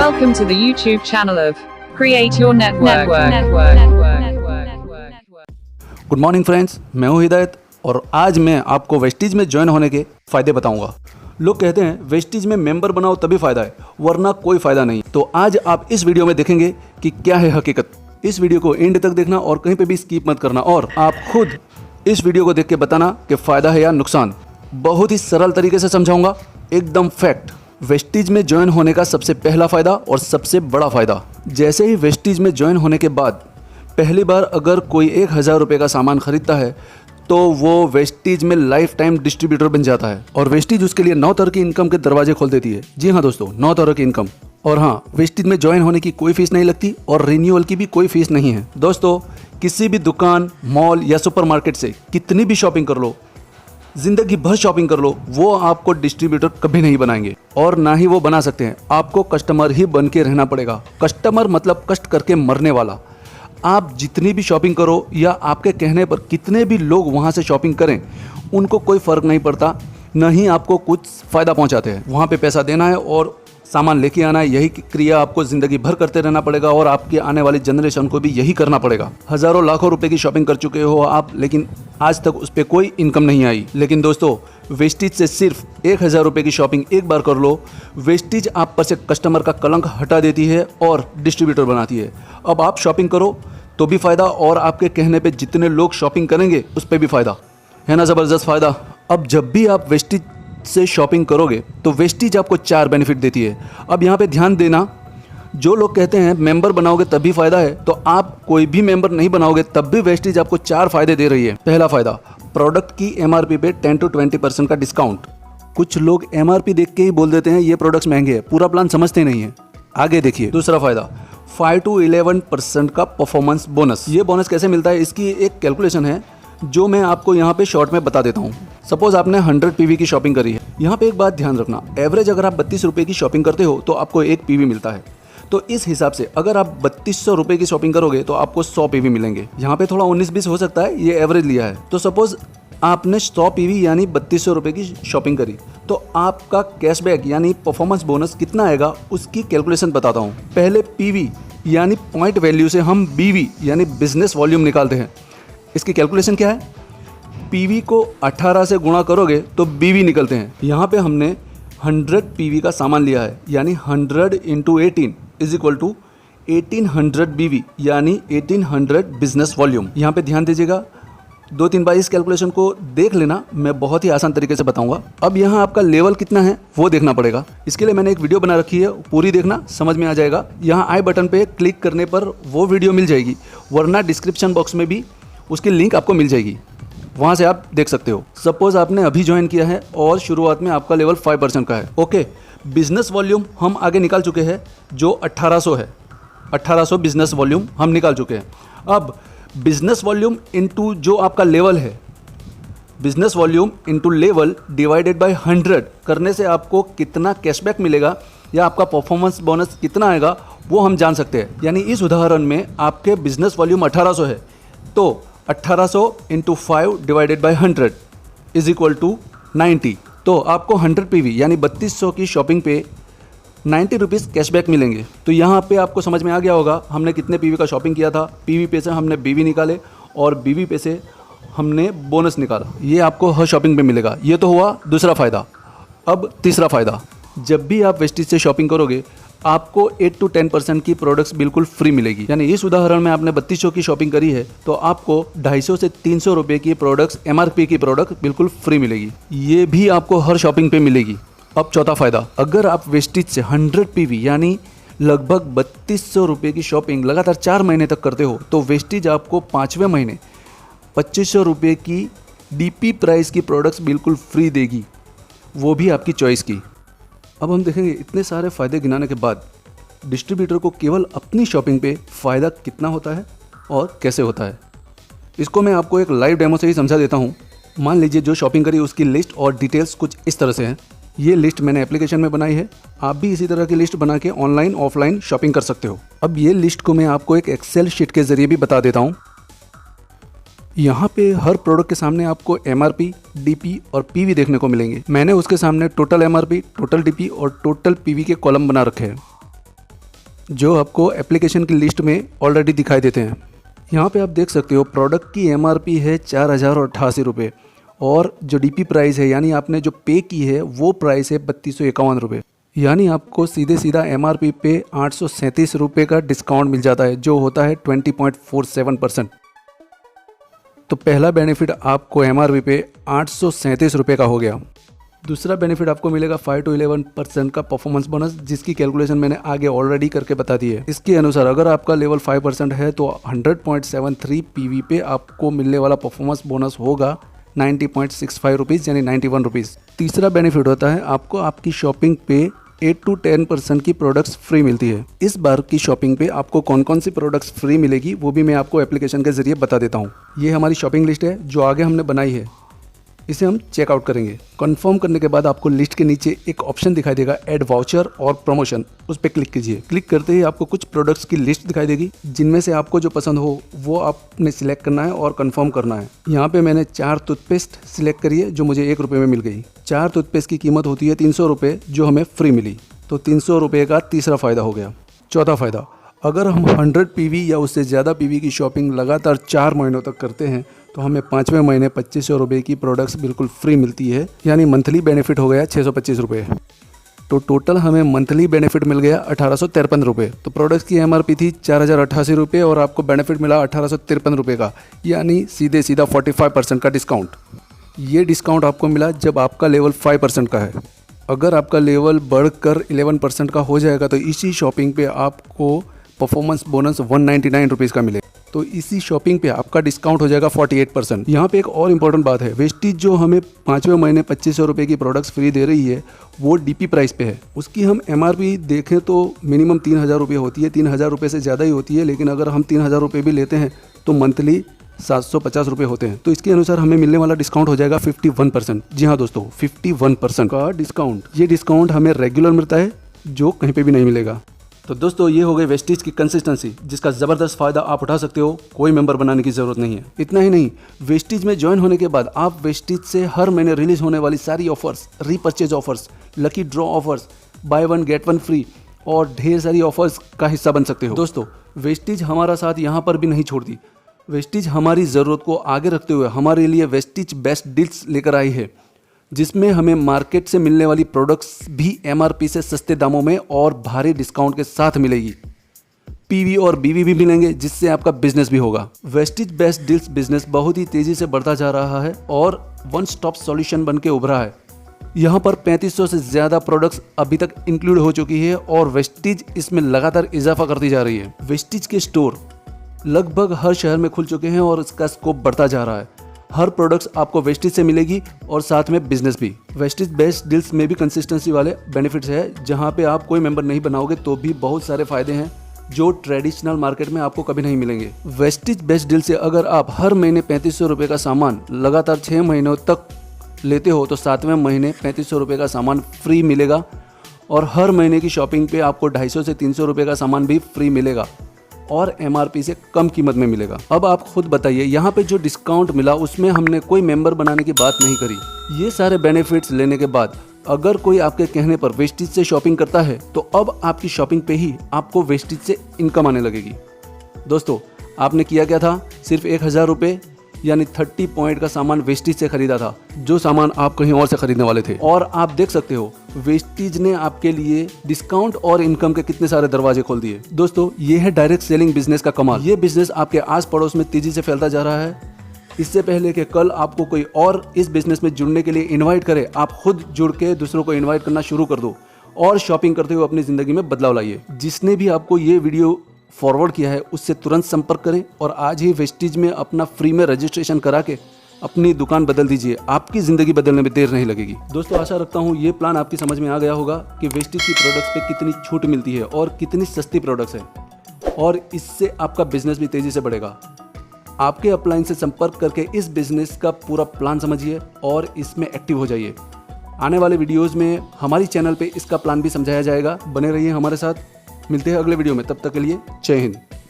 Welcome to the YouTube channel of Create Your Network. Good morning friends, मैं हूं हिदायत और आज मैं आपको वेस्टीज में ज्वाइन होने के फ़ायदे बताऊंगा। लोग कहते हैं वेस्टीज में मेंबर बनाओ तभी फ़ायदा है, वरना कोई फ़ायदा नहीं। तो आज आप इस वीडियो में देखेंगे कि क्या है हकीकत। इस वीडियो को एंड तक देखना और कहीं पे भी स्किप मत करना और आप खुद इस वीडियो को देख के बताना कि फ़ायदा है या नुकसान। बहुत ही सरल तरीके से समझाऊंगा, एकदम फैक्ट। वेस्टीज में ज्वाइन होने का सबसे पहला फ़ायदा और सबसे बड़ा फ़ायदा, जैसे ही वेस्टीज में ज्वाइन होने के बाद पहली बार अगर कोई 1000 रुपये का सामान खरीदता है तो वो वेस्टीज में लाइफ टाइम डिस्ट्रीब्यूटर बन जाता है और वेस्टीज उसके लिए 9 तरह की इनकम के दरवाजे खोल देती है। जी हाँ दोस्तों, 9 तरह की इनकम। और हाँ, वेस्टीज में ज्वाइन होने की कोई फीस नहीं लगती और रिन्यूअल की भी कोई फीस नहीं है। दोस्तों, किसी भी दुकान, मॉल या सुपरमार्केट से कितनी भी शॉपिंग कर लो, जिंदगी भर शॉपिंग कर लो, वो आपको डिस्ट्रीब्यूटर कभी नहीं बनाएंगे और ना ही वो बना सकते हैं। आपको कस्टमर ही बन के रहना पड़ेगा। कस्टमर मतलब कष्ट करके मरने वाला। आप जितनी भी शॉपिंग करो या आपके कहने पर कितने भी लोग वहाँ से शॉपिंग करें, उनको कोई फ़र्क नहीं पड़ता, न ही आपको कुछ फ़ायदा पहुँचाते हैं। वहाँ पे पैसा देना है और सामान लेके आना है, यही क्रिया आपको ज़िंदगी भर करते रहना पड़ेगा और आपकी आने वाली जनरेशन को भी यही करना पड़ेगा। हज़ारों लाखों रुपए की शॉपिंग कर चुके हो आप, लेकिन आज तक उस पर कोई इनकम नहीं आई। लेकिन दोस्तों, वेस्टीज से सिर्फ 1000 रुपये की शॉपिंग एक बार कर लो, वेस्टीज आप पर से कस्टमर का कलंक हटा देती है और डिस्ट्रीब्यूटर बनाती है। अब आप शॉपिंग करो तो भी फ़ायदा और आपके कहने पे जितने लोग शॉपिंग करेंगे उस पर भी फ़ायदा है ना, ज़बरदस्त फ़ायदा। अब जब भी आप वेस्टीज से शॉपिंग करोगे तो वेस्टीज आपको 4 बेनिफिट देती है। अब यहाँ पे ध्यान देना, जो लोग कहते हैं मेंबर बनाओगे तभी फ़ायदा है, तो आप कोई भी मेंबर नहीं बनाओगे तब भी वेस्टीज आपको 4 फ़ायदे दे रही है। पहला फ़ायदा, प्रोडक्ट की MRP पे 10 to 20% का डिस्काउंट। कुछ लोग MRP देख के ही बोल देते हैं ये प्रोडक्ट्स महंगे हैं, पूरा प्लान समझते नहीं है। आगे देखिए, दूसरा फ़ायदा, 5 to 11% का परफॉर्मेंस बोनस। ये बोनस कैसे मिलता है, इसकी एक कैलकुलेशन है जो मैं आपको यहाँ पे शॉर्ट में बता देता हूँ। सपोज आपने 100 PV की शॉपिंग करी है। यहाँ पे एक बात ध्यान रखना, एवरेज अगर आप 32 रुपये की शॉपिंग करते हो तो आपको 1 PV मिलता है। तो इस हिसाब से अगर आप 3200 रुपये की शॉपिंग करोगे तो आपको 100 PV मिलेंगे। यहाँ पे थोड़ा 19-20 हो सकता है, ये एवरेज लिया है। तो सपोज आपने 100 PV यानी 3200 रुपये की शॉपिंग करी, तो आपका कैशबैक यानी परफॉर्मेंस बोनस कितना आएगा उसकी कैलकुलेशन बताता हूँ। पहले PV यानी पॉइंट वैल्यू से हम BV यानी बिजनेस वॉल्यूम निकालते हैं। इसकी कैलकुलेशन क्या है, PV को 18 से गुणा करोगे तो BV निकलते हैं। यहाँ पे हमने 100 PV का सामान लिया है, यानी 100 × 18 इज इक्वल टू 1800 BV यानी 1800 बिजनेस वॉल्यूम। यहाँ पे ध्यान दीजिएगा, 2-3 बार इस कैलकुलेशन को देख लेना, मैं बहुत ही आसान तरीके से बताऊंगा। अब यहाँ आपका लेवल कितना है वो देखना पड़ेगा। इसके लिए मैंने एक वीडियो बना रखी है, पूरी देखना, समझ में आ जाएगा। यहाँ आई बटन पे क्लिक करने पर वो वीडियो मिल जाएगी, वरना डिस्क्रिप्शन बॉक्स में भी उसकी लिंक आपको मिल जाएगी, वहाँ से आप देख सकते हो। सपोज आपने अभी ज्वाइन किया है और शुरुआत में आपका लेवल 5% का है। ओके, बिजनेस वॉल्यूम हम आगे निकाल चुके हैं जो 1800 है। 1800 बिजनेस वॉल्यूम हम निकाल चुके हैं। अब बिजनेस वॉल्यूम इनटू जो आपका लेवल है, business volume into level divided by 100 करने से आपको कितना कैशबैक मिलेगा या आपका परफॉर्मेंस बोनस कितना आएगा वो हम जान सकते हैं। यानी इस उदाहरण में आपके बिजनेस वॉल्यूम 1800 है, तो 1800 × 5 divided by 100 is equal to 90। तो आपको 100 PV यानी 3200 की शॉपिंग पे 90 रुपीज़ कैशबैक मिलेंगे। तो यहाँ पे आपको समझ में आ गया होगा हमने कितने PV का शॉपिंग किया था। PV पे से हमने BV निकाले और BV पे से हमने बोनस निकाला, ये आपको हर शॉपिंग पे मिलेगा। ये तो हुआ दूसरा फ़ायदा। अब तीसरा फ़ायदा, जब भी आप वेस्टीज से शॉपिंग करोगे आपको 8 to 10% की प्रोडक्ट्स बिल्कुल फ्री मिलेगी। यानी इस उदाहरण में आपने 3200 की शॉपिंग करी है तो आपको 250 से 300 रुपये की प्रोडक्ट्स MRP की प्रोडक्ट बिल्कुल फ्री मिलेगी। ये भी आपको हर शॉपिंग पे मिलेगी। अब चौथा फ़ायदा, अगर आप वेस्टीज से 100 PV यानी लगभग 3200 रुपये की शॉपिंग लगातार 4 महीने तक करते हो तो वेस्टीज आपको 5वें महीने 2500 रुपये की DP प्राइस की प्रोडक्ट्स बिल्कुल फ्री देगी, वो भी आपकी चॉइस की। अब हम देखेंगे इतने सारे फ़ायदे गिनाने के बाद डिस्ट्रीब्यूटर को केवल अपनी शॉपिंग पे फ़ायदा कितना होता है और कैसे होता है। इसको मैं आपको एक लाइव डेमो से ही समझा देता हूँ। मान लीजिए जो शॉपिंग करी उसकी लिस्ट और डिटेल्स कुछ इस तरह से हैं। ये लिस्ट मैंने एप्लीकेशन में बनाई है, आप भी इसी तरह की लिस्ट बना के ऑनलाइन ऑफलाइन शॉपिंग कर सकते हो। अब ये लिस्ट को मैं आपको एक एक्सेल शीट के ज़रिए भी बता देता हूँ। यहाँ पे हर प्रोडक्ट के सामने आपको MRP, DP और PV देखने को मिलेंगे। मैंने उसके सामने टोटल MRP, टोटल DP और टोटल PV के कॉलम बना रखे हैं। जो आपको एप्लीकेशन की लिस्ट में ऑलरेडी दिखाई देते हैं। यहाँ पे आप देख सकते हो प्रोडक्ट की MRP है 4088 रुपये और जो DP प्राइस है यानी आपने जो पे की है वो प्राइस है 3251 रुपये। यानी आपको सीधे सीधा MRP पे 837 रुपये का डिस्काउंट मिल जाता है जो होता है 20.47%। तो पहला बेनिफिट आपको MRP पे 837 रुपये का हो गया। दूसरा बेनिफिट आपको मिलेगा 5 to 11% का परफॉर्मेंस बोनस, जिसकी कैलकुलेशन मैंने आगे ऑलरेडी करके बता दी है। इसके अनुसार अगर आपका लेवल 5% है तो 100.73 PV पे आपको मिलने वाला परफॉर्मेंस बोनस होगा 90.65 रुपीज़ यानी 91 रुपीज़। तीसरा बेनिफिट होता है आपको आपकी शॉपिंग पे 8 to 10% की प्रोडक्ट्स फ्री मिलती है। इस बार की शॉपिंग पे आपको कौन कौन सी प्रोडक्ट्स फ्री मिलेगी वो भी मैं आपको एप्लीकेशन के जरिए बता देता हूँ। ये हमारी शॉपिंग लिस्ट है जो आगे हमने बनाई है, इसे हम चेकआउट करेंगे। कंफर्म करने के बाद आपको लिस्ट के नीचे एक ऑप्शन दिखाई देगा ऐड वाउचर और प्रमोशन, उस पर क्लिक कीजिए। क्लिक करते ही आपको कुछ प्रोडक्ट्स की लिस्ट दिखाई देगी जिनमें से आपको जो पसंद हो वो आपने सिलेक्ट करना है और कंफर्म करना है। यहाँ पे मैंने 4 टूथपेस्ट सिलेक्ट करी है जो मुझे 1 रुपये में मिल गई। 4 टूथपेस्ट की कीमत होती है 300 रुपये जो हमें फ्री मिली, तो 300 रुपये का तीसरा फ़ायदा हो गया। चौथा फ़ायदा, अगर हम 100 PV या उससे ज़्यादा PV की शॉपिंग लगातार 4 महीनों तक करते हैं तो हमें 5वें महीने 2500 रुपये की प्रोडक्ट्स बिल्कुल फ्री मिलती है, यानी मंथली बेनिफिट हो गया 625 रुपये। तो टोटल हमें मंथली बेनिफिट मिल गया 1853 रुपये। तो प्रोडक्ट्स की MRP थी 4088 रुपये और आपको बेनिफिट मिला 1853 रुपये का, यानी सीधे सीधा 45% का डिस्काउंट। ये डिस्काउंट आपको मिला जब आपका लेवल 5% का है। अगर आपका लेवल बढ़कर 11% का हो जाएगा तो इसी शॉपिंग पे आपको परफॉर्मेंस बोनस 199 रुपीज़ का मिलेगा। तो इसी शॉपिंग पे आपका डिस्काउंट हो जाएगा 48%। यहाँ पे एक और इम्पॉर्टेंट बात है, वेस्टीज जो हमें 5वें महीने 2500 रुपये की प्रोडक्ट्स फ्री दे रही है वो DP प्राइस पे है। उसकी हम MRP देखें तो मिनिमम 3000 रुपये होती है, 3000 रुपये से ज़्यादा ही होती है, लेकिन अगर हम 3000 रुपये भी लेते हैं तो मंथली 750 रुपये होते हैं। तो इसके अनुसार हमें मिलने वाला डिस्काउंट हो जाएगा 51%। जी हाँ दोस्तों, 51% का डिस्काउंट। ये डिस्काउंट हमें रेगुलर मिलता है जो कहीं पे भी नहीं मिलेगा। तो दोस्तों ये हो गई वेस्टीज की कंसिस्टेंसी, जिसका ज़बरदस्त फ़ायदा आप उठा सकते हो, कोई मेंबर बनाने की ज़रूरत नहीं है। इतना ही नहीं, वेस्टीज में ज्वाइन होने के बाद आप वेस्टीज से हर महीने रिलीज होने वाली सारी offers, repurchase offers, lucky draw offers, buy 1 get 1 free और ढेर सारी ऑफर्स का हिस्सा बन सकते हो। दोस्तों वेस्टीज हमारा साथ यहाँ पर भी नहीं छोड़ती। वेस्टीज हमारी ज़रूरत को आगे रखते हुए हमारे लिए वेस्टीज बेस्ट डील्स लेकर आई है, जिसमें हमें मार्केट से मिलने वाली प्रोडक्ट्स भी MRP से सस्ते दामों में और भारी डिस्काउंट के साथ मिलेगी। PV और BV भी मिलेंगे, जिससे आपका बिजनेस भी होगा। वेस्टीज बेस्ट डील्स बिजनेस बहुत ही तेजी से बढ़ता जा रहा है और वन स्टॉप सॉल्यूशन बन के उभरा है। यहाँ पर 3500 से ज़्यादा प्रोडक्ट्स अभी तक इंक्लूड हो चुकी है और वेस्टीज इसमें लगातार इजाफा करती जा रही है। वेस्टीज के स्टोर लगभग हर शहर में खुल चुके हैं और इसका स्कोप बढ़ता जा रहा है। हर प्रोडक्ट्स आपको वेस्टीज से मिलेगी और साथ में बिजनेस भी। वेस्टीज बेस्ट डील्स में भी कंसिस्टेंसी वाले बेनिफिट्स है, जहां पे आप कोई मेंबर नहीं बनाओगे तो भी बहुत सारे फायदे हैं जो ट्रेडिशनल मार्केट में आपको कभी नहीं मिलेंगे। वेस्टीज बेस्ट डील से अगर आप हर महीने 3500 रुपये का सामान लगातार 6 महीनों तक लेते हो तो 7वें महीने 3500 रुपये का सामान फ्री मिलेगा और हर महीने की शॉपिंग पे आपको 250 से 300 रुपये का सामान भी फ्री मिलेगा और MRP से कम कीमत में मिलेगा। अब आप खुद बताइए, यहाँ पे जो डिस्काउंट मिला उसमें हमने कोई मेंबर बनाने की बात नहीं करी। ये सारे बेनिफिट्स लेने के बाद अगर कोई आपके कहने पर वेस्टीज से शॉपिंग करता है तो अब आपकी शॉपिंग पे ही आपको वेस्टीज से इनकम आने लगेगी। दोस्तों आपने किया क्या था, सिर्फ 1000 रुपये यानी 30 पॉइंट का सामान वेस्टीज से खरीदा था, जो सामान आप कहीं और से खरीदने वाले थे। और आप देख सकते हो वेस्टीज ने आपके लिए डिस्काउंट और इनकम के कितने सारे दरवाजे खोल दिए। दोस्तों ये है डायरेक्ट सेलिंग बिजनेस का कमाल। ये बिजनेस आपके आस पड़ोस में तेजी से फैलता जा रहा है। इससे पहले कि कल आपको कोई और इस बिजनेस में जुड़ने के लिए इन्वाइट करे, आप खुद जुड़ के दूसरों को इन्वाइट करना शुरू कर दो और शॉपिंग करते हुए अपनी ज़िंदगी में बदलाव लाइए। जिसने भी आपको ये वीडियो फॉरवर्ड किया है उससे तुरंत संपर्क करें और आज ही वेस्टीज में अपना फ्री में रजिस्ट्रेशन करा के अपनी दुकान बदल दीजिए। आपकी ज़िंदगी बदलने में देर नहीं लगेगी। दोस्तों आशा रखता हूँ ये प्लान आपकी समझ में आ गया होगा कि वेस्टीज की प्रोडक्ट्स पे कितनी छूट मिलती है और कितनी सस्ती प्रोडक्ट्स है और इससे आपका बिजनेस भी तेज़ी से बढ़ेगा। आपके अपलाइन से संपर्क करके इस बिजनेस का पूरा प्लान समझिए और इसमें एक्टिव हो जाइए। आने वाले वीडियोज़ में हमारी चैनल पर इसका प्लान भी समझाया जाएगा। बने रहिए हमारे साथ। मिलते हैं अगले वीडियो में, तब तक के लिए जय हिंद।